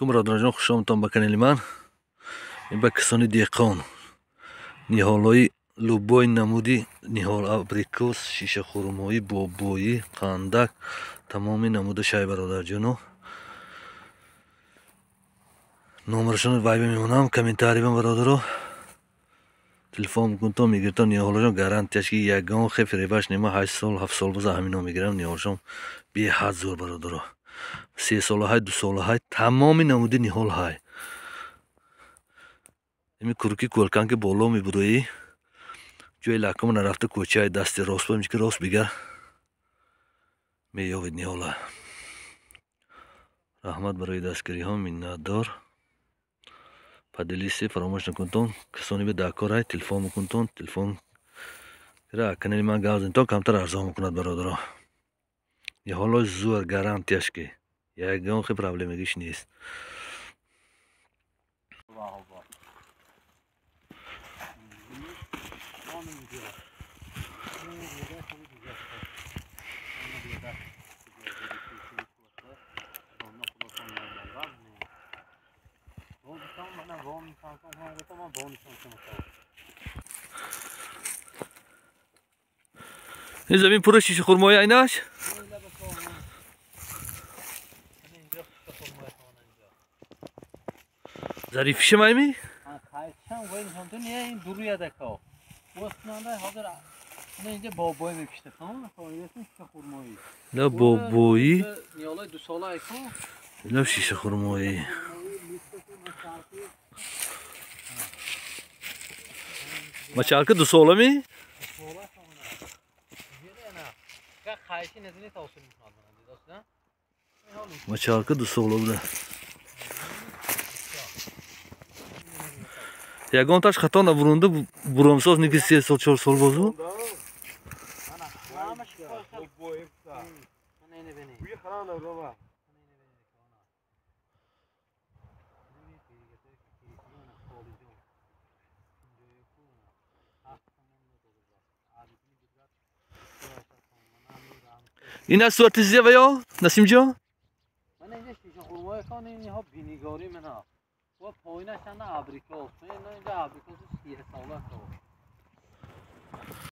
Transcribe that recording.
برادران خوش آمدید به کانال من. این به کسانی دیقان نهالای لوبای نمودی، نهال ابریکوس، شیشه خرمایی، بابایی، قندک، تمام نموده شای برادر جانو. نمرشون وایب میمونم کامنتاری بهم برادرو. تلفن میکنم میگیرم نهالشون گارانتیش که یگان خیلی فریباش نیما 8 سال 7 سال باز همینا میگیرم نهالشون بی حد زور برادرو. 3 ساله های 2 ساله های تمام نموده نهال های. این کورکی کولکان که بالا میبودی جای لکم نرفته کوچه های دستی راست باید میشه که راست بگر مییابید نهاله. رحمت برای دستگیری ها منتدار. پدلیسی فراموش نکنتون کسانی به دکار های تلفن میکنتون تلفن کرا کانال من گاز انتو کمتر ارزان میکند برادرها. نهاله زور گارانتیش که یگان خیلی پرابلمگیش نیست. این زمین پر شیشه خرمایی ایناش ظریف شما می این دوریه دکا واسنانده حاضر نه اینجا بابایی میپشته تمام کاریتون شیشه خرمایی نه بابایی نیالای 2 ساله ایکو نه شیشه خرمایی ما چالک 2 ساله می ما چالک 2 ساله بوده یگان تاش خطا نبرونده برامساز نیکی 3 سال 4 سال بازو این از صورت زیه و یا نسیم جان من اینجا شیشه خرمایی کن اینها بینیگاری من ها و پایینش هم ابریکاس من اینجا ابریکاس 30 ساله